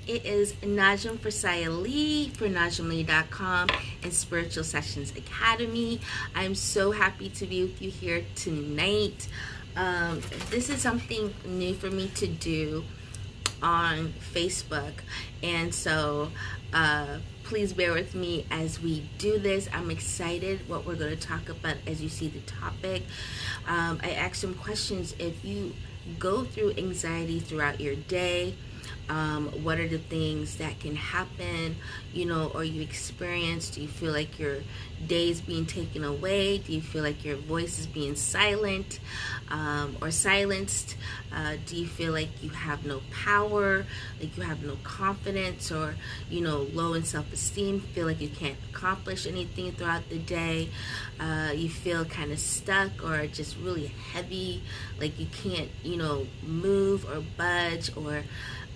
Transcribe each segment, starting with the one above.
It is Najaam Lee for NajaamLee.com and Spiritual Sessions Academy. I'm so happy to be with you here tonight. This is something new for me to do on Facebook, and so please bear with me as we do this. I'm excited what we're going to talk about as you see the topic. I asked some questions. If you go through anxiety throughout your day, what are the things that can happen, or you experience? Do you feel like your day is being taken away? Do you feel like your voice is being silent or silenced? Do you feel like you have no power, like you have no confidence, or low in self-esteem, feel like you can't accomplish anything throughout the day? You feel kind of stuck or just really heavy, like you can't move or budge, or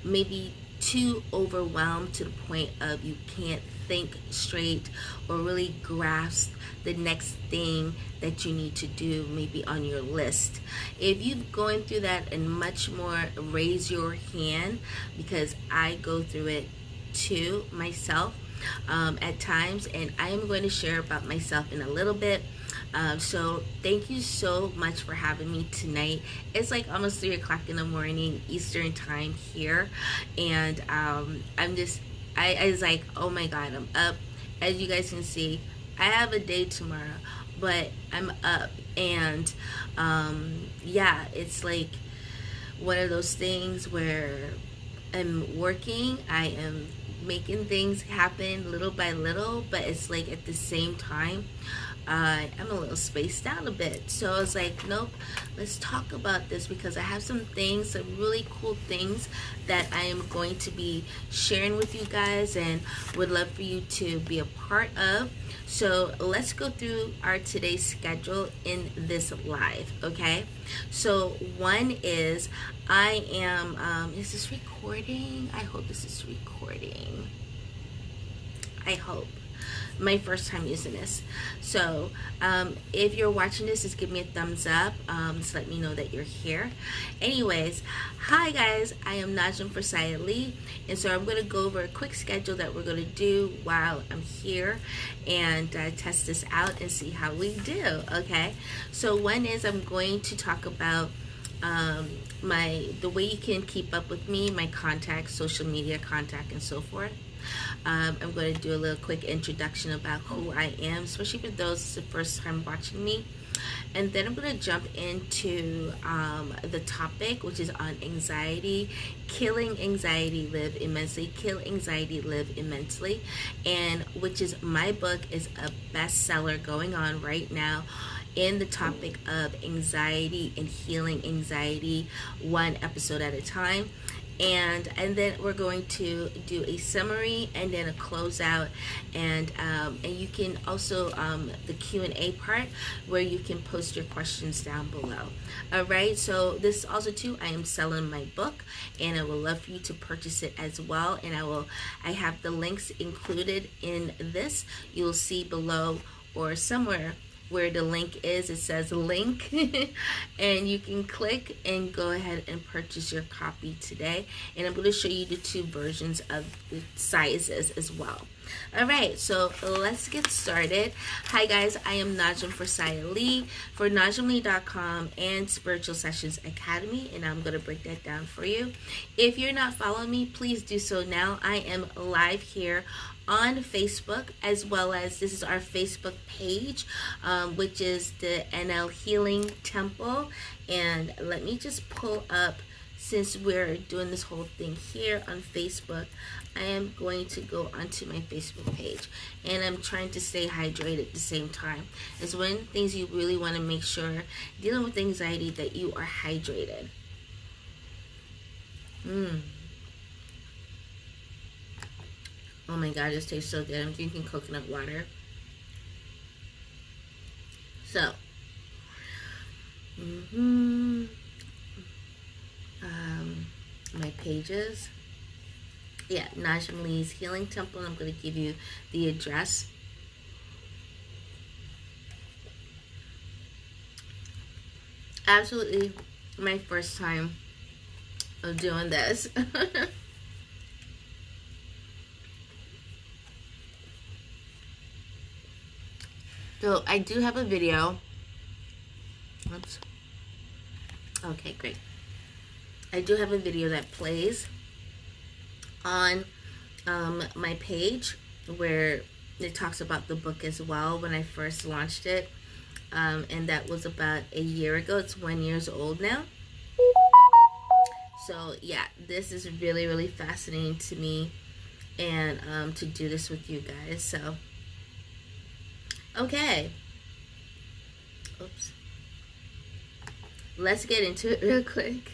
maybe too overwhelmed to the point of you can't think straight or really grasp the next thing that you need to do, maybe on your list. If you've gone through that and much more, raise your hand, because I go through it too myself at times, and I am going to share about myself in a little bit. So thank you so much for having me tonight. It's like almost 3 o'clock in the morning Eastern time here, and I was like, oh my god, I'm up. As you guys can see, I have a day tomorrow, but I'm up, and yeah, it's like one of those things where I'm working, I am making things happen little by little, but it's like at the same time I'm a little spaced out a bit. So I was like, nope, let's talk about this, because I have some really cool things that I am going to be sharing with you guys and would love for you to be a part of. So let's go through our today's schedule in this live, okay? So one is, I am, is this recording? I hope this is recording. I hope. My first time using this. So if you're watching this, just give me a thumbs up. Just let me know that you're here. Anyways, hi guys, I am Najaam Lee, and so I'm going to go over a quick schedule that we're going to do while I'm here, and test this out and see how we do. Okay, so one is, I'm going to talk about the way you can keep up with me, my contacts, social media contact, and so forth. I'm going to do a little quick introduction about who I am, especially for those it's the first time watching me. And then I'm going to jump into the topic, which is on anxiety, killing anxiety, live immensely, kill anxiety, live immensely, and which is my book, is a bestseller going on right now in the topic of anxiety and healing anxiety, one episode at a time. And then we're going to do a summary and then a closeout, and you can also the Q&A part, where you can post your questions down below. All right, so this also too, I am selling my book, and I would love for you to purchase it as well, and I have the links included in this. You'll see below or somewhere where the link is, it says link and you can click and go ahead and purchase your copy today, and I'm going to show you the 2 versions of the sizes as well. All right, so let's get started. Hi guys, I am Najaam Lee for NajaamLee.com and Spiritual Sessions Academy, and I'm going to break that down for you. If you're not following me, please do so now. I am live here on Facebook, as well as this is our Facebook page, which is the NL Healing Temple. And let me just pull up, since we're doing this whole thing here on Facebook, I am going to go onto my Facebook page, and I'm trying to stay hydrated at the same time. It's one of the things you really want to make sure, dealing with anxiety, that you are hydrated. Oh my god, this tastes so good. I'm drinking coconut water. So, my pages. Yeah, Najaam Lee's Healing Temple. I'm going to give you the address. Absolutely my first time of doing this. So I do have a video. Oops. Okay, great. I do have a video that plays on my page where it talks about the book as well when I first launched it. And that was about a year ago. It's 1 year old now. So yeah, this is really, really fascinating to me, and to do this with you guys. So okay, oops, let's get into it real quick.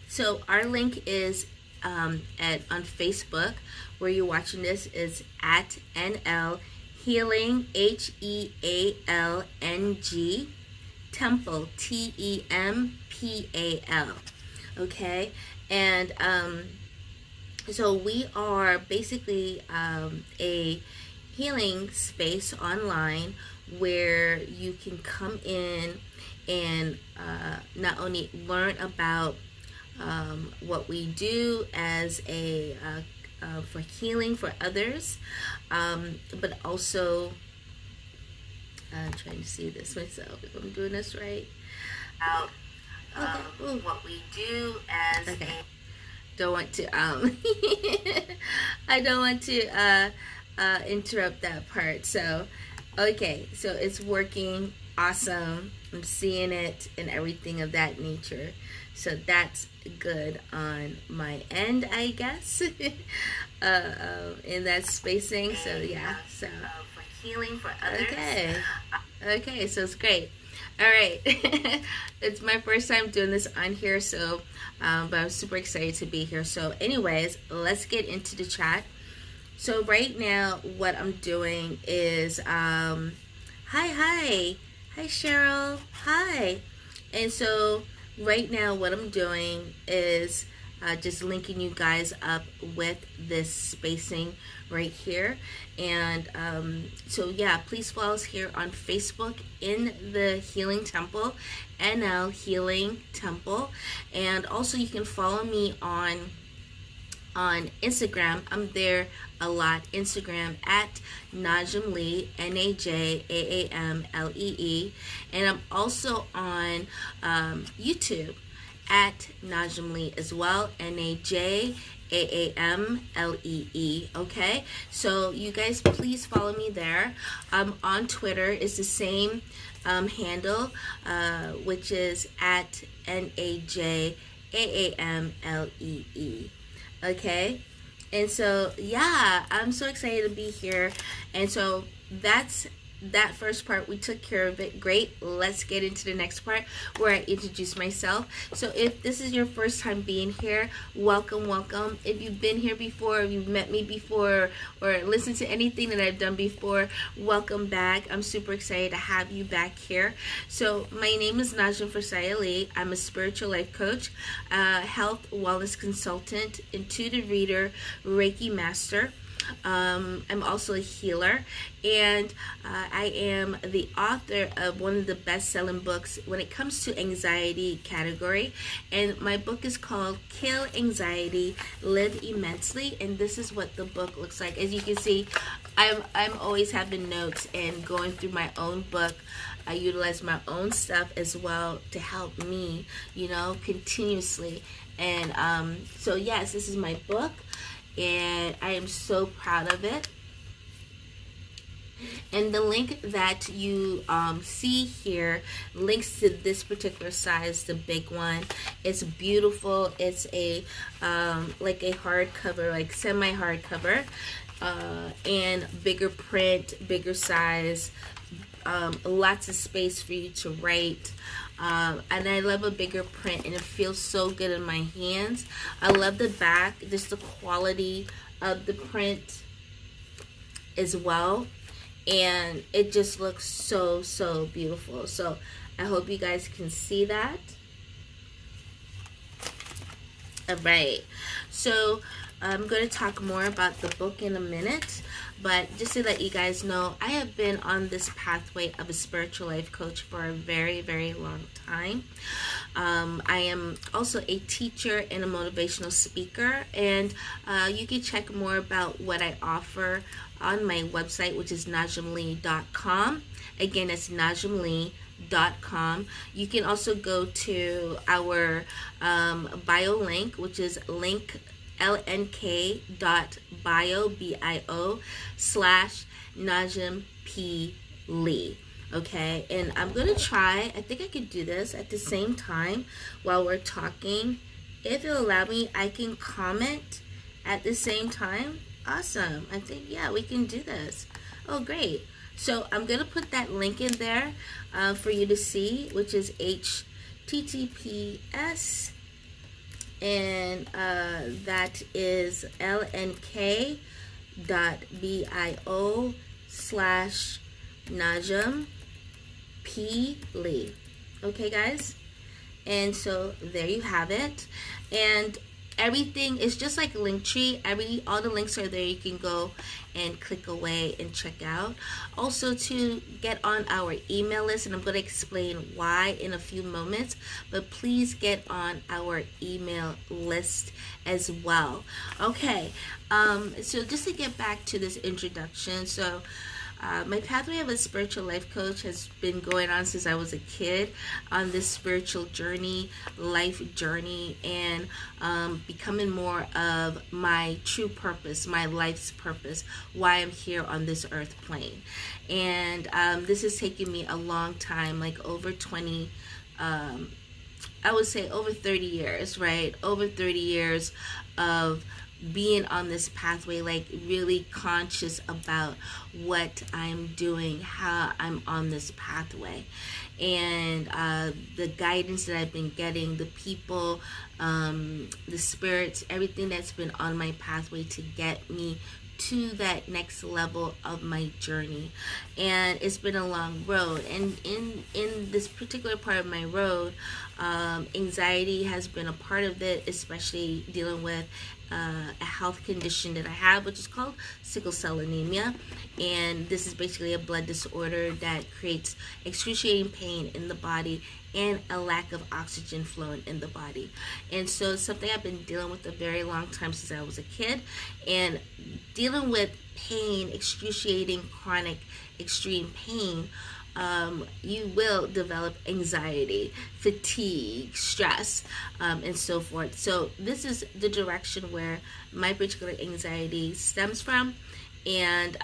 So our link is on Facebook, where you're watching this, is at NL Healing, HEALNG Temple, TEMPAL. Okay, and so we are basically a healing space online where you can come in and not only learn about what we do as a for healing for others, but also I'm trying to see this myself if I'm doing this right. What we do as don't want to I don't want to interrupt that part. So okay, so it's working. Awesome. I'm seeing it and everything of that nature. So that's good on my end, I guess. In that spacing. So yeah. So for healing for others. Okay. So it's great. All right. It's my first time doing this on here. So, but I'm super excited to be here. So, anyways, let's get into the chat. So right now, what I'm doing is hi Cheryl, hi. And so right now what I'm doing is just linking you guys up with this spacing right here. And so yeah, please follow us here on Facebook in the Healing Temple, NL Healing Temple. And also you can follow me on Instagram. I'm there a lot. Instagram at Najaam Lee, NAJAAMLEE. And I'm also on YouTube at Najaam Lee as well, NAJAAMLEE. Okay, so you guys please follow me there. On Twitter is the same handle, which is at NAJAAMLEE. Okay, and so yeah, I'm so excited to be here. And so that's that first part. We took care of it. Great. Let's get into the next part where I introduce myself. So if this is your first time being here, welcome. If you've been here before, if you've met me before, or listened to anything that I've done before, welcome back. I'm super excited to have you back here. So my name is Najaam Lee. I'm a spiritual life coach, health wellness consultant, intuitive reader, Reiki master. I'm also a healer, and I am the author of one of the best-selling books when it comes to anxiety category. And my book is called Kill Anxiety, Live Immensely. And this is what the book looks like. As you can see, I'm always having notes and going through my own book. I utilize my own stuff as well to help me, continuously. And so yes, this is my book, and I am so proud of it. And the link that you see here links to this particular size, the big one. It's beautiful. It's a like a hardcover, like semi-hardcover, and bigger print, bigger size, lots of space for you to write. And I love a bigger print, and it feels so good in my hands. I love the back, just the quality of the print as well, and it just looks so beautiful. So I hope you guys can see that. All right, so I'm going to talk more about the book in a minute. But just to let you guys know, I have been on this pathway of a spiritual life coach for a very, very long time. I am also a teacher and a motivational speaker, and you can check more about what I offer on my website, which is najaamlee.com. Again, it's najaamlee.com. You can also go to our bio link, which is lnk.bio/Najaam P Lee. Okay, and I'm gonna try, I think I could do this at the same time while we're talking. If you'll allow me, I can comment at the same time. Awesome. I think, yeah, we can do this. Oh, great. So I'm gonna put that link in there for you to see, which is https, and that is lnk.bio/Najaam P Lee. Okay, guys, and so there you have it. And everything is just like Linktree. All the links are there. You can go and click away and check out. Also, to get on our email list, and I'm going to explain why in a few moments, but please get on our email list as well. Okay, so just to get back to this introduction, so my pathway of a spiritual life coach has been going on since I was a kid, on this spiritual journey, life journey, and becoming more of my true purpose, my life's purpose, why I'm here on this earth plane. And this has taken me a long time, like over 20, I would say over 30 years, right? Over 30 years of being on this pathway, like really conscious about what I'm doing, how I'm on this pathway, and the guidance that I've been getting, the people, the spirits, everything that's been on my pathway to get me to that next level of my journey. And it's been a long road, and in this particular part of my road, anxiety has been a part of it, especially dealing with a health condition that I have, which is called sickle cell anemia. And this is basically a blood disorder that creates excruciating pain in the body and a lack of oxygen flowing in the body. And so it's something I've been dealing with a very long time, since I was a kid. And dealing with pain, excruciating, chronic, extreme pain, you will develop anxiety, fatigue, stress, and so forth. So this is the direction where my particular anxiety stems from, and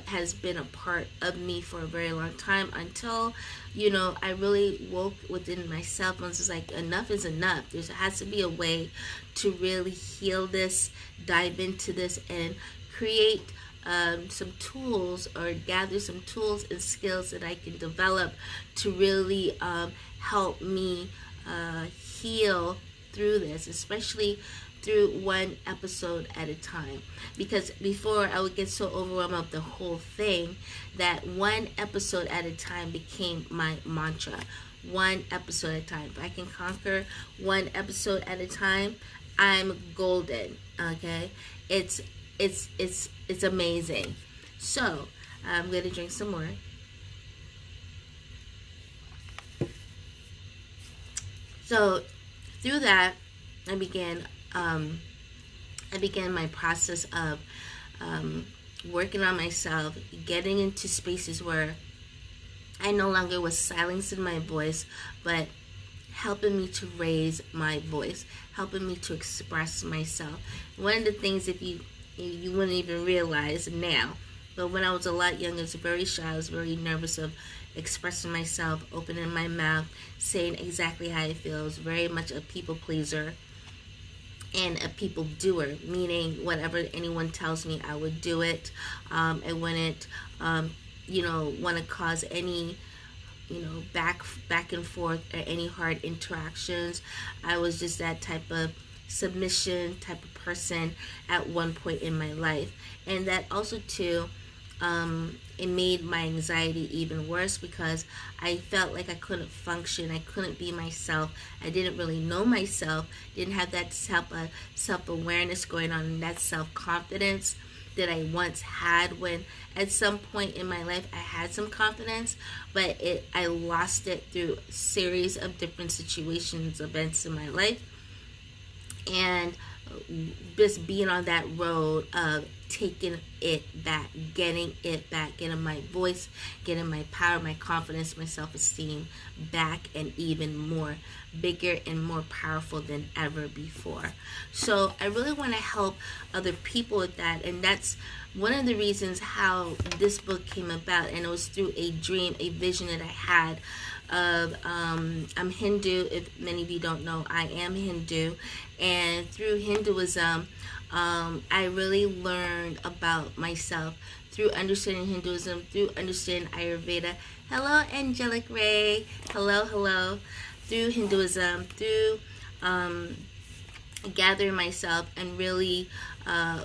has been a part of me for a very long time, until, I really woke within myself and was like, enough is enough. There has to be a way to really heal this, dive into this, and create some tools, or gather some tools and skills that I can develop to really help me heal through this, especially through one episode at a time. Because before, I would get so overwhelmed of the whole thing that one episode at a time became my mantra. One episode at a time. If I can conquer one episode at a time, I'm golden. Okay, it's amazing. So I'm going to drink some more. So through that, I began my process of working on myself, getting into spaces where I no longer was silencing my voice, but helping me to raise my voice, helping me to express myself. One of the things, if you wouldn't even realize now, but when I was a lot younger, I was very shy. I was very nervous of expressing myself, opening my mouth, saying exactly how I feel. I was very much a people pleaser and a people doer, meaning whatever anyone tells me, I would do it. I wouldn't, want to cause any, back and forth, or any hard interactions. I was just that type of submission type of person at one point in my life. And that also too, it made my anxiety even worse, because I felt like I couldn't function, I couldn't be myself, I didn't really know myself, didn't have that self-awareness going on, and that self-confidence. that I once had, when at some point in my life I had some confidence, but I lost it through a series of different situations, events in my life. And just being on that road of taking it back, getting my voice, getting my power, my confidence, my self-esteem back, and even more bigger and more powerful than ever before. So I really want to help other people with that, and that's one of the reasons how this book came about. And it was through a dream, a vision that I had of I'm Hindu. If many of you don't know, I am Hindu, and through Hinduism, I really learned about myself through understanding Hinduism, through understanding Ayurveda. Hello, angelic Ray. Hello. Through Hinduism, through gathering myself and really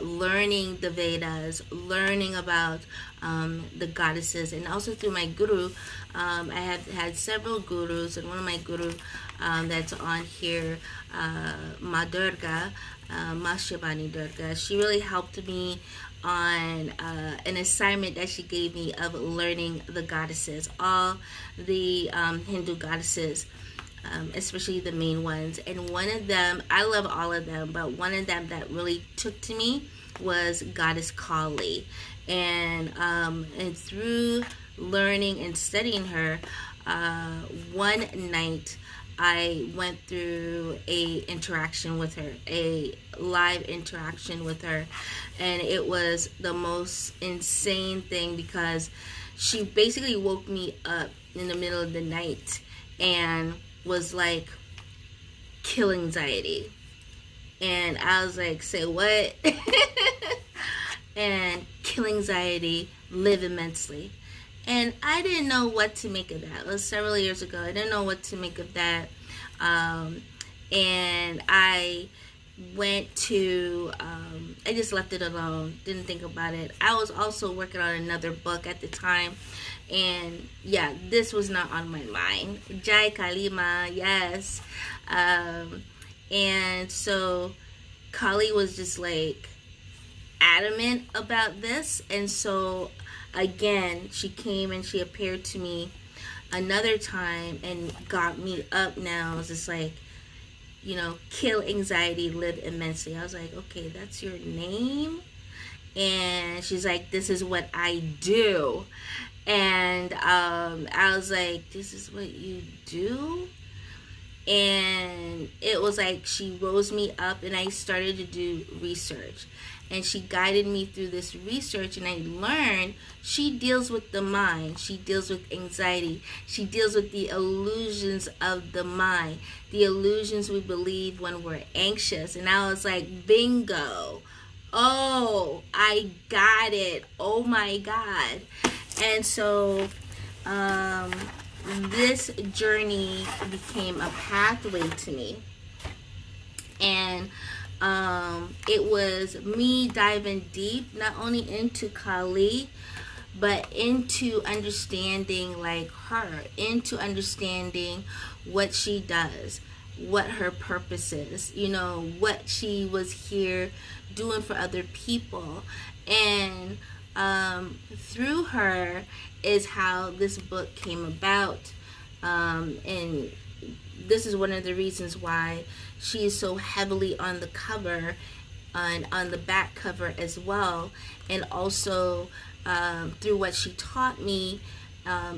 learning the Vedas, learning about the goddesses, and also through my guru. I have had several gurus, and one of my gurus that's on here, Ma Durga, Ma Shivani Durga, she really helped me on an assignment that she gave me of learning the goddesses, all the Hindu goddesses. Especially the main ones. And one of them, I love all of them, but one of them that really took to me was Goddess Kali. And through learning and studying her, one night I went through a interaction with her, a live interaction with her, and it was the most insane thing, because she basically woke me up in the middle of the night and was like, kill anxiety. And I was like, say what? And kill anxiety, live immensely. And I didn't know what to make of that. It was several years ago. I didn't know what to make of that. And I went to, I just left it alone. Didn't think about it. I was also working on another book at the time. And yeah, this was not on my mind. Jai Kalima, yes. And so Kali was just like adamant about this. And so again, she came and she appeared to me another time and got me up. Now it was just like, kill anxiety, live immensely. I was like, okay, that's your name? And she's like, this is what I do. And I was like, this is what you do? And it was like she rose me up, and I started to do research. And she guided me through this research, and I learned she deals with the mind. She deals with anxiety. She deals with the illusions of the mind, the illusions we believe when we're anxious. And I was like, bingo. Oh, I got it. Oh my God. And so this journey became a pathway to me. And it was me diving deep, not only into Kali, but into understanding like her, into understanding what she does, what her purpose is, what she was here doing for other people. And through her is how this book came about. And this is one of the reasons why she is so heavily on the cover and on the back cover as well. And also through what she taught me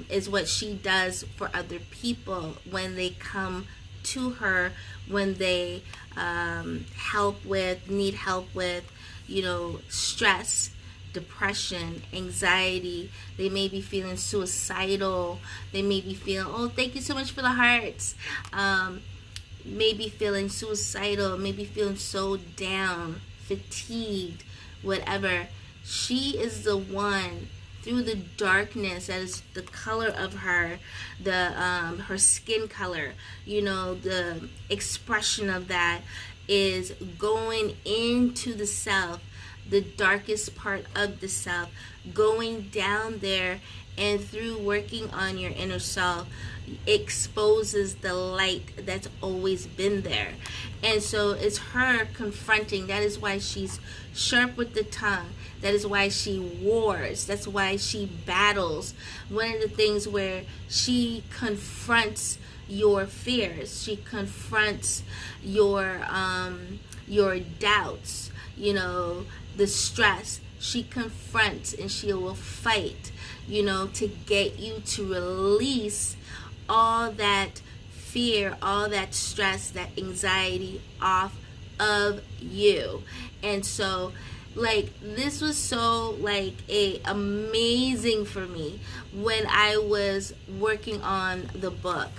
is what she does for other people when they come to her, when they need help with, stress, depression, anxiety. They may be feeling suicidal. They may be feeling, oh, thank you so much for the hearts. Maybe feeling suicidal, maybe feeling so down, fatigued, whatever. She is the one, through the darkness, that is the color of her, her skin color, the expression of that is going into the self, the darkest part of the self, going down there and through working on your inner self, exposes the light that's always been there. And so it's her confronting. That is why she's sharp with the tongue. That is why she wars. That's why she battles. One of the things where she confronts your fears, she confronts your doubts, the stress. She confronts and she will fight, to get you to release all that fear, all that stress, that anxiety off of you. And so, this was so amazing for me when I was working on the book.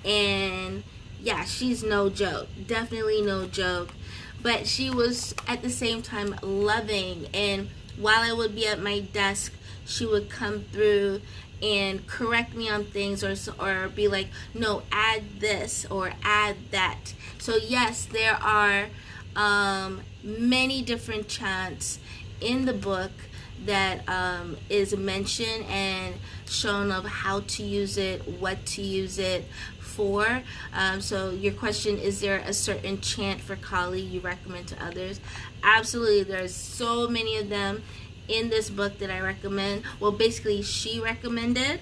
And yeah, she's no joke, definitely no joke, but she was at the same time loving. And while I would be at my desk, she would come through and correct me on things, or be like, no, add this or add that. So yes, there are many different chants in the book that is mentioned and shown of how to use it, what to use it for. So your question, is there a certain chant for Kali you recommend to others? Absolutely. There's so many of them in this book that I recommend. Well, basically she recommended.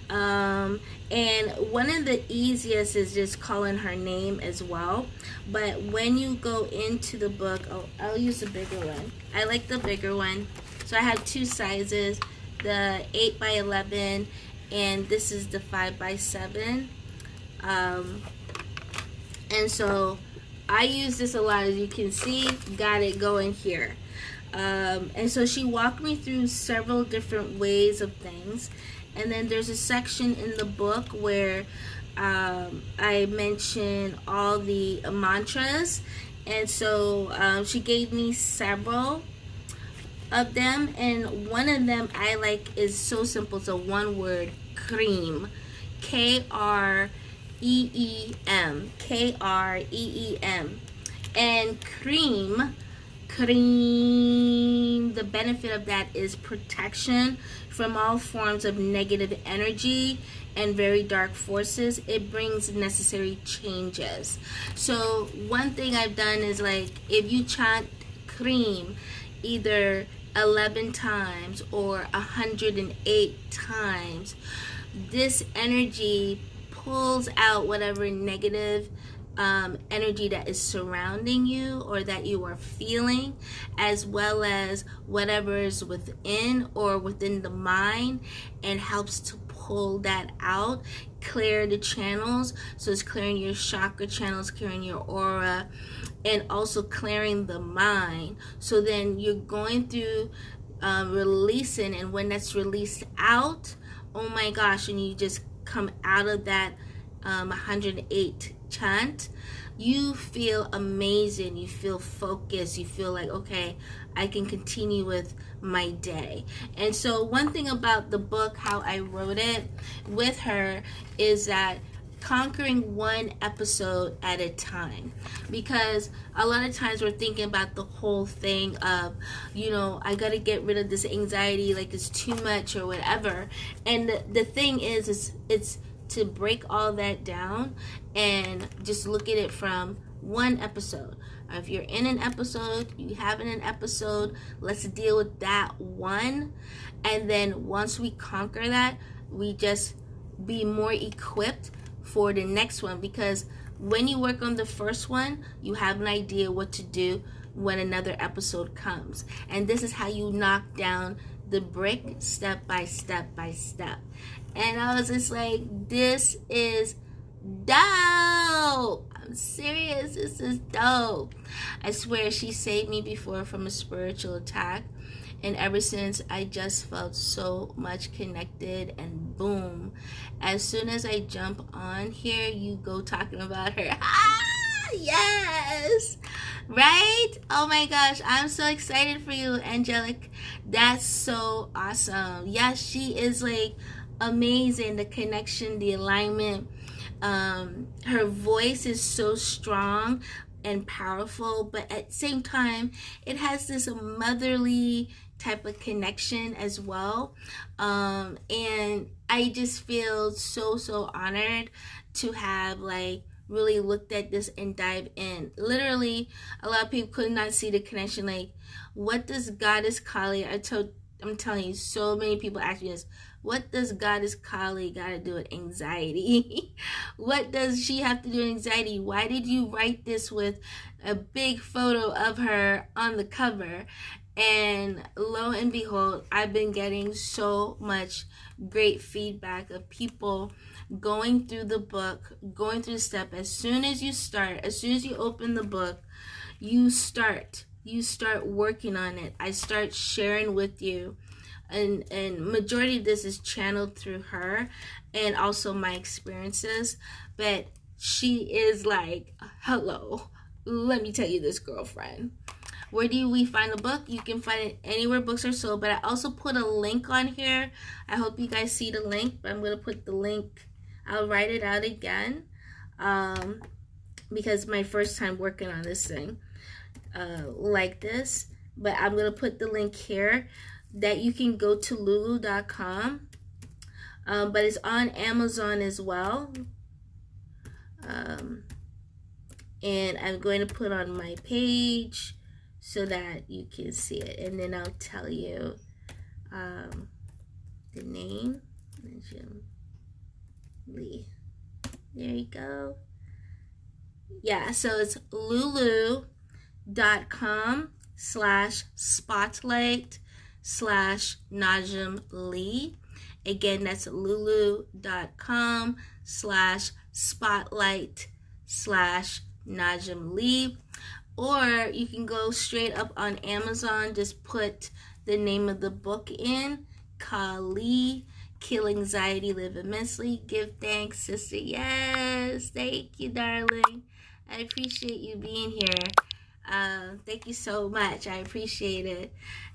And one of the easiest is just calling her name as well. But when you go into the book, I'll use the bigger one. I like the bigger one. So I have two sizes, the 8x11, and this is the 5x7. And so I use this a lot, as you can see. Got it going here. And so she walked me through several different ways of things. And then there's a section in the book where I mention all the mantras. And so she gave me several of them. And one of them I like is so simple. It's a one word, cream. K-R-E-E-M. K-R-E-E-M. And cream, the benefit of that is protection from all forms of negative energy and very dark forces. It brings necessary changes. So one thing I've done is, if you chant cream either 11 times or 108 times, this energy pulls out whatever negative energy that is surrounding you or that you are feeling, as well as whatever is within or within the mind, and helps to pull that out, clear the channels. So it's clearing your chakra channels, clearing your aura, and also clearing the mind. So then you're going through releasing, and when that's released out, oh my gosh, and you just come out of that 108 chant, you feel amazing, you feel focused, you feel like, okay, I can continue with my day. And so one thing about the book, how I wrote it with her, is that conquering one episode at a time, because a lot of times we're thinking about the whole thing of, I gotta get rid of this anxiety, like it's too much or whatever. And the thing is it's to break all that down and just look at it from one episode. If you're in an episode, you have an episode, let's deal with that one. And then once we conquer that, we just be more equipped for the next one, because when you work on the first one, you have an idea what to do when another episode comes. And this is how you knock down the brick step by step by step. And I was just like, this is dope. I'm serious, this is dope. I swear she saved me before from a spiritual attack, and ever since I just felt so much connected. And boom, as soon as I jump on here, you go talking about her. Yes, right? Oh my gosh, I'm so excited for you, Angelic. That's so awesome. Yes, she is amazing. The connection, the alignment, her voice is so strong. and powerful, but at the same time, it has this motherly type of connection as well. And I just feel so honored to have like really looked at this and dive in. Literally, a lot of people could not see the connection. Like, what does Goddess Kali? I'm telling you, so many people ask me this. What does Goddess Kali got to do with anxiety? What does she have to do with anxiety? Why did you write this with a big photo of her on the cover? And lo and behold, I've been getting so much great feedback of people going through the book, going through the step. As soon as you open the book, you start working on it. I start sharing with you, and majority of this is channeled through her and also my experiences. But she is like, hello, let me tell you this, girlfriend. Where do we find the book? You can find it anywhere books are sold, but I also put a link on here. I hope you guys see the link, but I'm going to put the link. I'll write it out again, because my first time working on this thing like this. But I'm going to put the link here that you can go to lulu.com, but it's on Amazon as well. And I'm going to put on my page so that you can see it, and then I'll tell you the name. Najaam Lee. There you go. Yeah, so it's lulu.com/spotlight/Najaam Lee. Again, that's lulu.com/spotlight/Najaam Lee. Or you can go straight up on Amazon, just put the name of the book in, Kali, Kill Anxiety, Live Immensely, Give Thanks, Sister. Yes, thank you, darling. I appreciate you being here. Thank you so much. I appreciate it.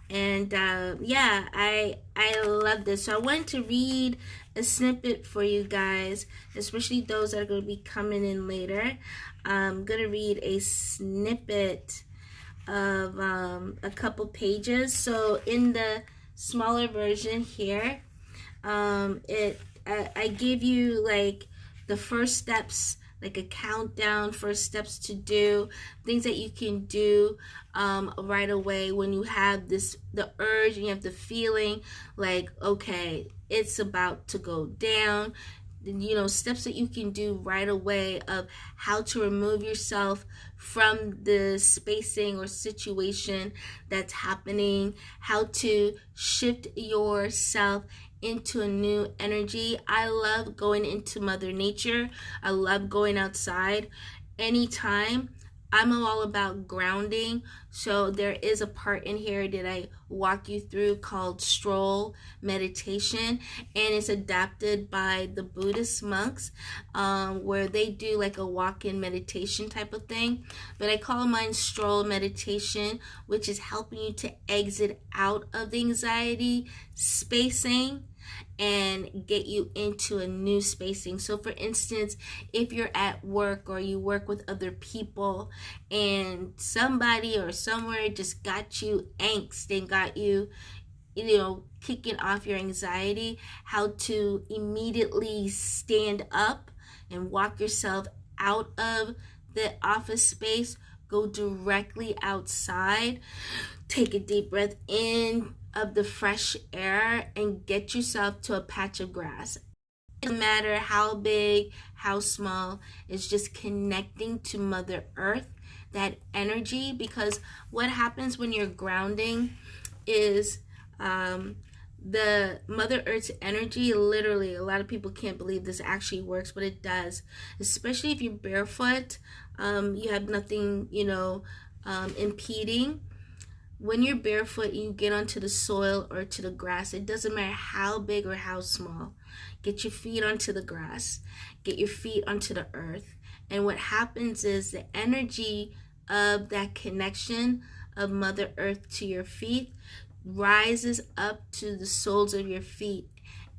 And yeah, I love this. So I wanted to read a snippet for you guys, especially those that are going to be coming in later. I'm going to read a snippet of a couple pages. So in the smaller version here, I give you like the first steps, like a countdown, first steps to do, things that you can do right away when you have the urge and you have the feeling like, okay, it's about to go down. You know, steps that you can do right away of how to remove yourself from the spacing or situation that's happening, how to shift yourself into a new energy. I love going into Mother Nature. I love going outside anytime. I'm all about grounding. So there is a part in here that I walk you through called stroll meditation, and it's adapted by the Buddhist monks, where they do like a walk-in meditation type of thing. But I call mine stroll meditation, which is helping you to exit out of the anxiety spacing and get you into a new spacing. So for instance, if you're at work or you work with other people and somebody or somewhere just got you angst and got you, kicking off your anxiety, how to immediately stand up and walk yourself out of the office space, go directly outside, take a deep breath in of the fresh air and get yourself to a patch of grass. It doesn't matter how big, how small, it's just connecting to Mother Earth, that energy. Because what happens when you're grounding is the Mother Earth's energy, literally, a lot of people can't believe this actually works, but it does. Especially if you're barefoot, you have nothing, impeding. When you're barefoot and you get onto the soil or to the grass, it doesn't matter how big or how small. Get your feet onto the grass. Get your feet onto the earth. And what happens is the energy of that connection of Mother Earth to your feet rises up to the soles of your feet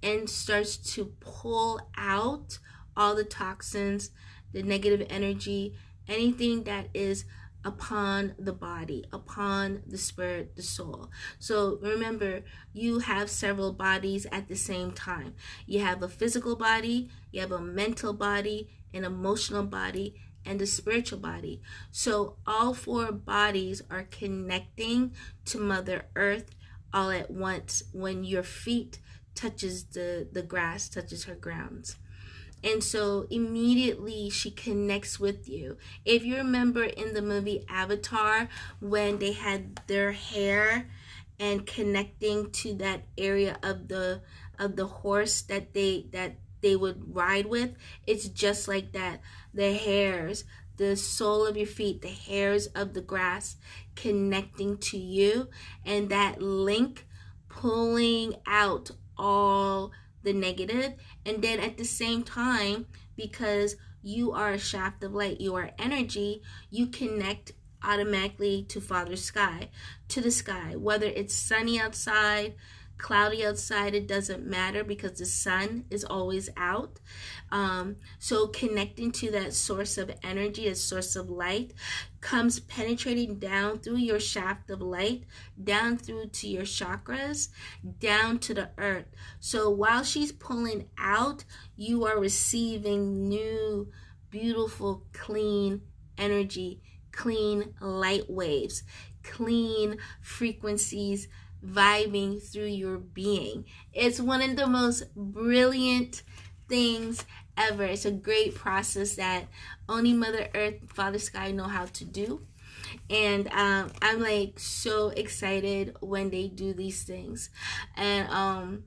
and starts to pull out all the toxins, the negative energy, anything that is upon the body, upon the spirit, the soul. So remember, you have several bodies at the same time. You have a physical body, you have a mental body, an emotional body, and a spiritual body. So all four bodies are connecting to Mother Earth all at once when your feet touches the grass, touches her grounds. And so immediately she connects with you. If you remember in the movie Avatar, when they had their hair and connecting to that area of the horse that they would ride with, it's just like that. The hairs, the sole of your feet, the hairs of the grass connecting to you, and that link pulling out all the negative. And then at the same time, because you are a shaft of light, you are energy, you connect automatically to Father Sky, to the sky. Whether it's sunny outside, cloudy outside, it doesn't matter, because the sun is always out. So connecting to that source of energy, a source of light, comes penetrating down through your shaft of light, down through to your chakras, down to the earth. So while she's pulling out, you are receiving new, beautiful, clean energy, clean light waves, clean frequencies vibing through your being. It's one of the most brilliant things ever. It's a great process that only Mother Earth, Father Sky know how to do. And I'm like so excited when they do these things. And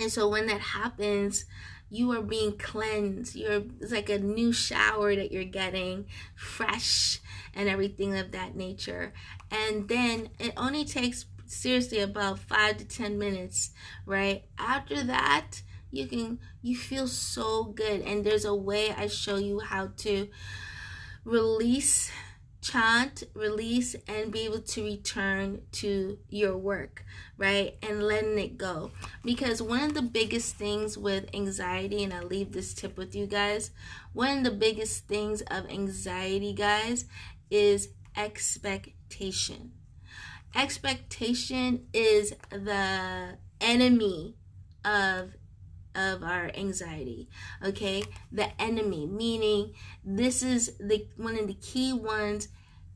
so when that happens, you are being cleansed. It's like a new shower that you're getting, fresh and everything of that nature. And then it only takes seriously about 5 to 10 minutes, right? After that, you feel so good. And there's a way I show you how to release, chant, release, and be able to return to your work, right? And letting it go. Because one of the biggest things with anxiety, and I'll leave this tip with you guys, one of the biggest things of anxiety, guys, is expectation. Expectation is the enemy of our anxiety, okay? The enemy, meaning this is one of the key ones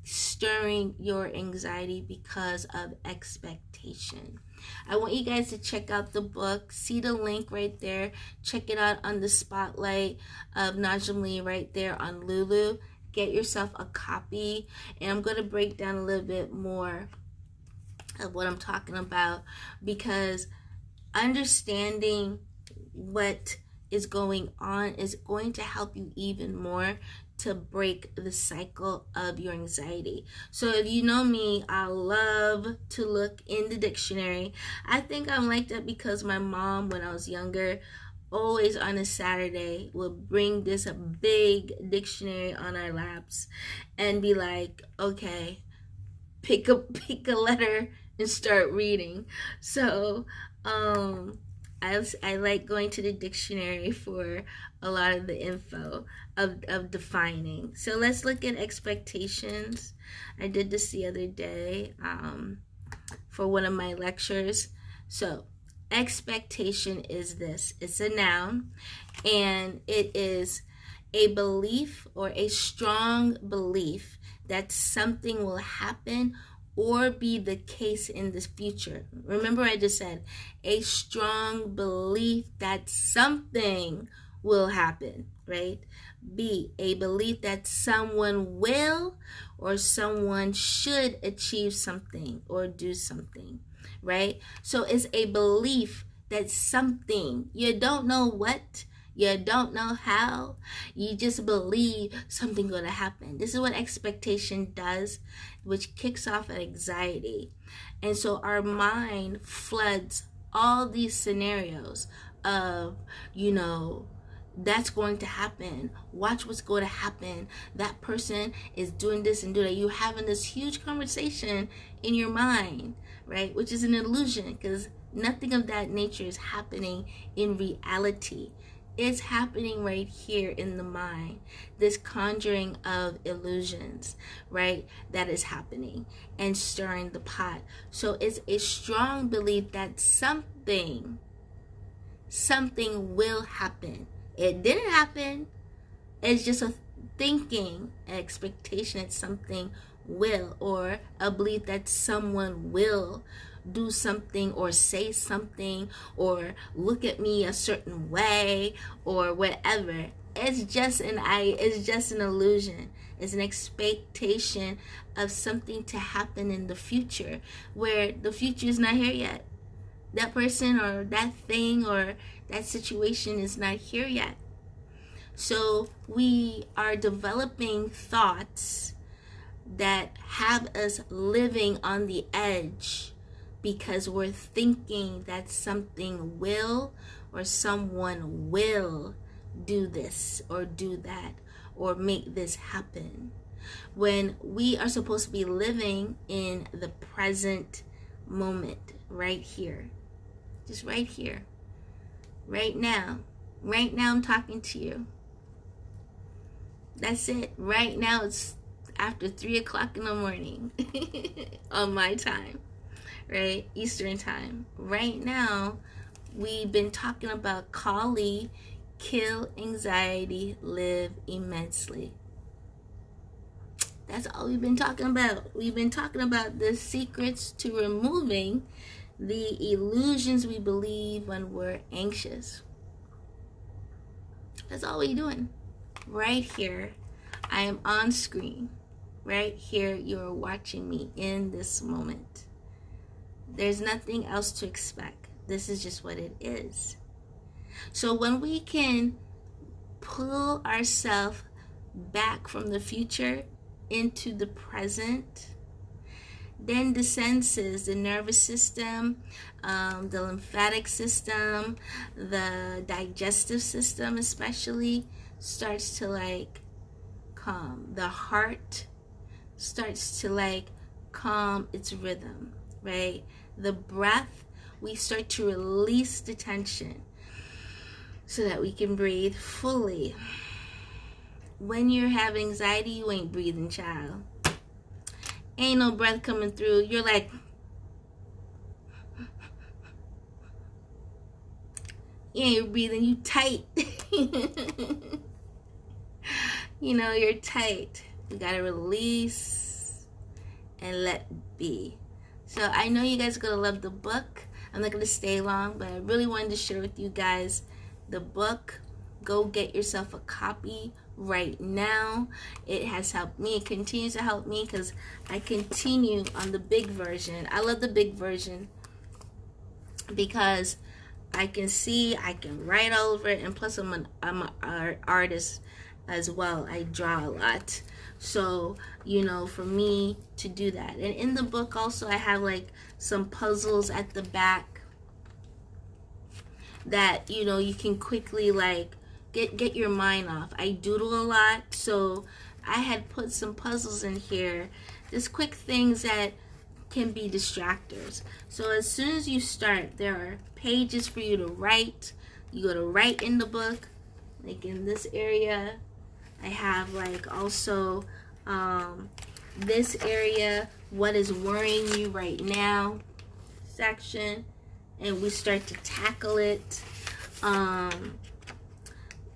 stirring your anxiety because of expectation. I want you guys to check out the book. See the link right there. Check it out on the spotlight of Najaam Lee right there on Lulu. Get yourself a copy, and I'm going to break down a little bit more of what I'm talking about, because understanding what is going on is going to help you even more to break the cycle of your anxiety. So if you know me, I love to look in the dictionary. I think I'm like that because my mom, when I was younger, always on a Saturday would bring this big dictionary on our laps and be like, okay, pick a letter and start reading. So I like going to the dictionary for a lot of the info of defining. So let's look at expectations. I did this the other day for one of my lectures. So expectation is this. It's a noun, and it is a belief or a strong belief that something will happen or be the case in the future. Remember, I just said a strong belief that something will happen, right? B, a belief that someone will or someone should achieve something or do something, right? So it's a belief that something, you don't know what, you don't know how, you just believe something going to happen. This is what expectation does, which kicks off an anxiety. And so our mind floods all these scenarios of, that's going to happen. Watch what's going to happen. That person is doing this and doing that. You're having this huge conversation in your mind, right? Which is an illusion, because nothing of that nature is happening in reality. It's happening right here in the mind. This conjuring of illusions, right? That is happening and stirring the pot. So it's a strong belief that something will happen. It didn't happen. It's just a thinking, an expectation that something will, or a belief that someone will do something or say something or look at me a certain way or whatever. It's just an illusion. It's an expectation of something to happen in the future, where the future is not here yet. That person or that thing or that situation is not here yet. So we are developing thoughts that have us living on the edge because we're thinking that something will or someone will do this or do that or make this happen, when we are supposed to be living in the present moment, right here, just right here, right now. Right now I'm talking to you. That's it. Right now it's after 3 o'clock in the morning on my time, right? Eastern time. Right now, we've been talking about Kali, kill anxiety, live immensely. That's all we've been talking about. We've been talking about the secrets to removing the illusions we believe when we're anxious. That's all we're doing. Right here, I am on screen. Right here, you're watching me in this moment. There's nothing else to expect. This is just what it is. So when we can pull ourselves back from the future into the present, then the senses, the nervous system, the lymphatic system, the digestive system especially, starts to like calm. The heart starts to like calm its rhythm, right? The breath, we start to release the tension so that we can breathe fully. When you have anxiety, you ain't breathing, child. Ain't no breath coming through. You're like, you ain't breathing, you tight. You know, you're tight. You gotta release and let be. So I know you guys are gonna love the book. I'm not gonna stay long, but I really wanted to share with you guys the book. Go get yourself a copy right now. It has helped me. It continues to help me because I continue on the big version. I love the big version because I can see, I can write all over it, and plus I'm an artist as well. I draw a lot. So, you know, for me to do that. And in the book also I have like some puzzles at the back that, you know, you can quickly like get your mind off. I doodle a lot, so I had put some puzzles in here, just quick things that can be distractors. So as soon as you start, there are pages for you to write. You go to write in the book, like in this area. I have like also this area, what is worrying you right now section, and we start to tackle it.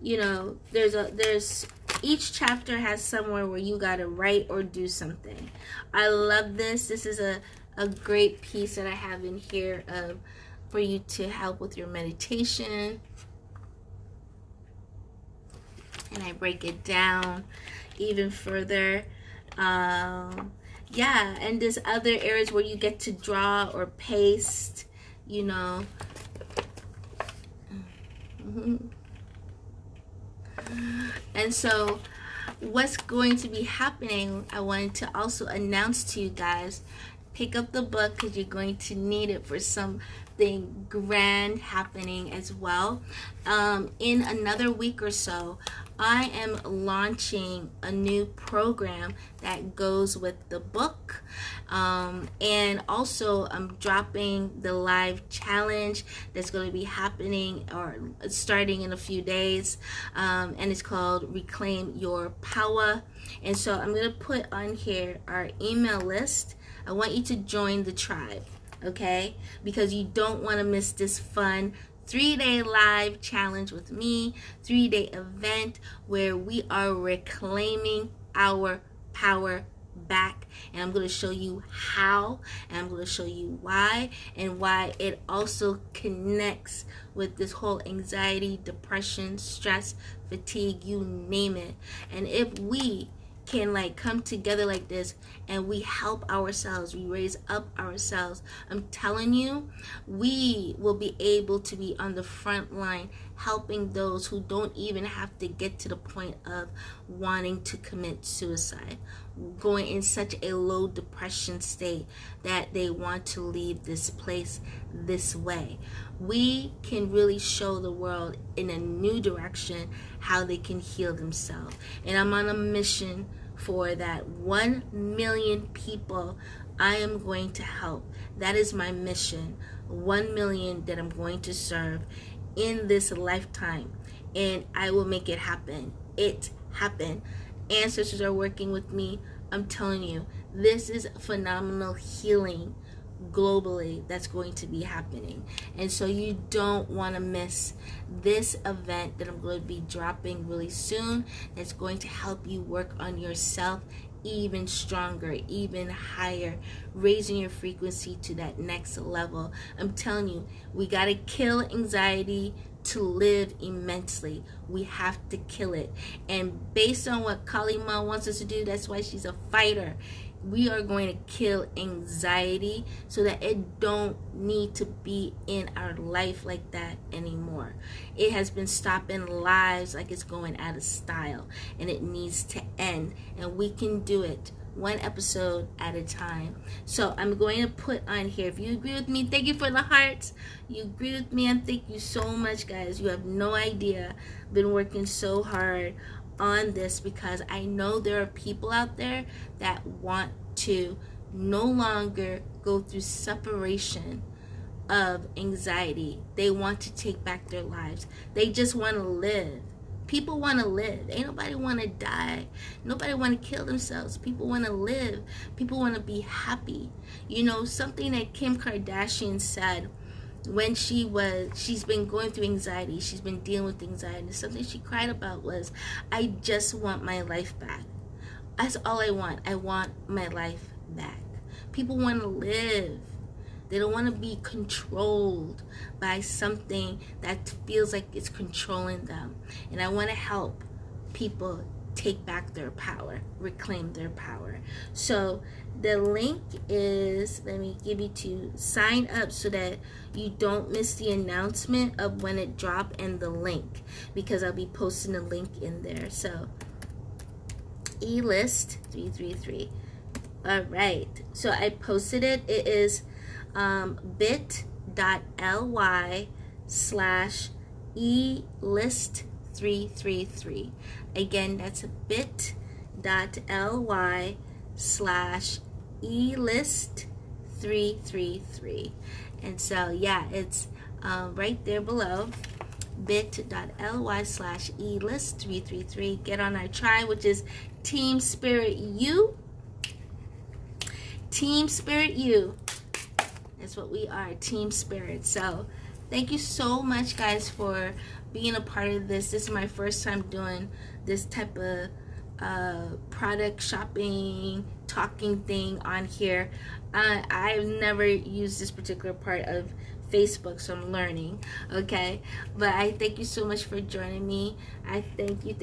You know, there's each chapter has somewhere where you gotta write or do something. I love this. This is a great piece that I have in here for you to help with your meditation. And I break it down even further. Yeah, and there's other areas where you get to draw or paste, you know. And so what's going to be happening, I wanted to also announce to you guys, pick up the book because you're going to need it for some something grand happening as well. In another week or so, I am launching a new program that goes with the book. And also I'm dropping the live challenge that's going to be happening or starting in a few days. And it's called Reclaim Your Power. And so I'm going to put on here our email list. I want you to join the tribe, okay? Because you don't want to miss this fun 3-day live challenge with me, 3-day event where we are reclaiming our power back. And I'm going to show you how, and I'm going to show you why, and why it also connects with this whole anxiety, depression, stress, fatigue, you name it. And if we can like come together like this and we help ourselves, we raise up ourselves, I'm telling you, we will be able to be on the front line helping those who don't even have to get to the point of wanting to commit suicide, going in such a low depression state that they want to leave this place this way. We can really show the world in a new direction how they can heal themselves. And I'm on a mission for that 1 million people I am going to help. That is my mission. 1 million that I'm going to serve in this lifetime. And I will make it happen. It happened. Ancestors are working with me. I'm telling you, this is phenomenal healing globally that's going to be happening. And so you don't want to miss this event that I'm going to be dropping really soon. That's going to help you work on yourself even stronger, even higher, raising your frequency to that next level. I'm telling you, we got to kill anxiety to live immensely. We have to kill it. And based on what Kali Ma wants us to do, that's why she's a fighter. We are going to kill anxiety so that it don't need to be in our life like that anymore. It has been stopping lives like it's going out of style, and it needs to end. And we can do it one episode at a time. So I'm going to put on here, if you agree with me, thank you for the hearts. You agree with me, and thank you so much, guys. You have no idea. I've been working so hard on this because I know there are people out there that want to no longer go through separation of anxiety. They want to take back their lives. They just want to live. People want to live. Ain't nobody want to die. Nobody want to kill themselves. People want to live. People want to be happy. You know, something that Kim Kardashian said when she's been going through anxiety, she's been dealing with anxiety, something she cried about was, I just want my life back. That's all I want. I want my life back. People want to live. They don't want to be controlled by something that feels like it's controlling them. And I want to help people take back their power, reclaim their power. So the link is, let me give you to sign up so that you don't miss the announcement of when it drops and the link, because I'll be posting the link in there. So E-list 333. All right, so I posted it. It is bit.ly/E-list333. Again, that's bit.ly/E-list333. And so, yeah, it's right there below, bit.ly/E-list333. Get on our tribe, which is Team Spirit U. Team Spirit U. That's what we are, Team Spirit. So thank you so much, guys, for being a part of this. This is my first time doing this type of product shopping, talking thing on here. I've never used this particular part of Facebook, so I'm learning, okay? But I thank you so much for joining me. I thank you.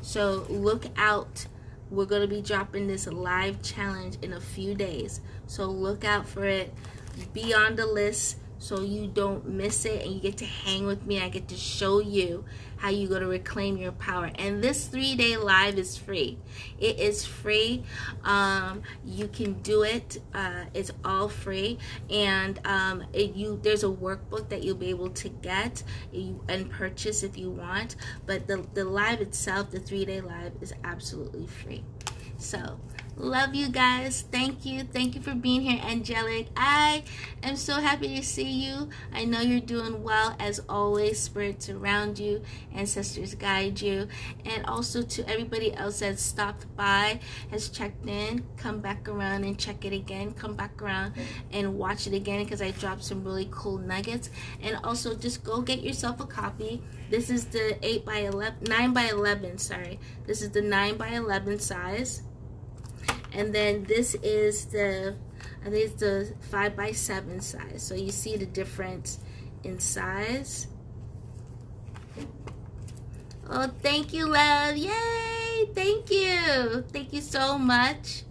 So look out. We're going to be dropping this live challenge in a few days. So look out for it. Be on the list so you don't miss it, and you get to hang with me. I get to show you how you go to reclaim your power. And this 3-day live is free. It is free. You can do it. It's all free. And there's a workbook that you'll be able to get and purchase if you want. But the live itself, the 3-day live, is absolutely free. So love you guys. Thank you for being here, angelic. I am so happy to see you. I know you're doing well. As always, spirits around you, ancestors guide you. And also to everybody else that stopped by, has checked in, come back around and check it again. Come back around and watch it again, because I dropped some really cool nuggets. And also just go get yourself a copy. This is the 9 by 11, sorry. This is the 9 by 11 size. And then this is I think it's the 5 by 7 size. So you see the difference in size. Oh, thank you, love. Yay! Thank you. Thank you so much.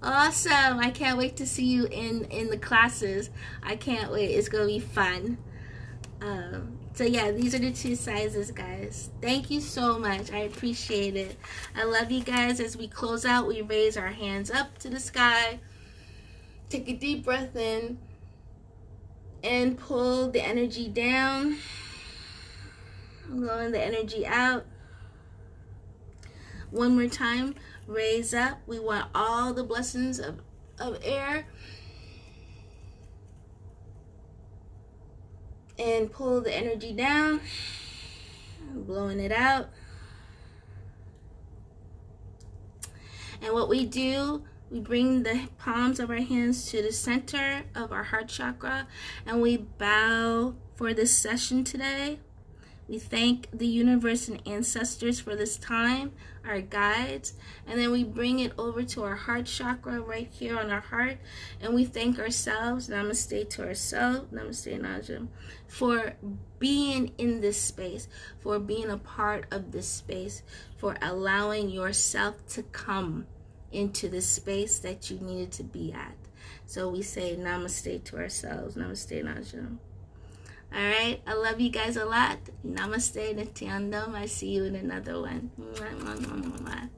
Awesome. I can't wait to see you in the classes. I can't wait. It's going to be fun. So yeah, these are the 2 sizes, guys. Thank you so much. I appreciate it. I love you guys. As we close out, we raise our hands up to the sky. Take a deep breath in and pull the energy down. Blowing the energy out. One more time. Raise up. We want all the blessings of air. And pull the energy down, blowing it out. And what we do, we bring the palms of our hands to the center of our heart chakra, and we bow for this session today. We thank the universe and ancestors for this time, our guides, and then we bring it over to our heart chakra right here on our heart, and we thank ourselves, namaste to ourselves, namaste Najaam, for being in this space, for being a part of this space, for allowing yourself to come into the space that you needed to be at. So we say namaste to ourselves, namaste Najaam. All right, I love you guys a lot. Namaste, Nityanam. I see you in another one. Mwah, mwah, mwah, mwah.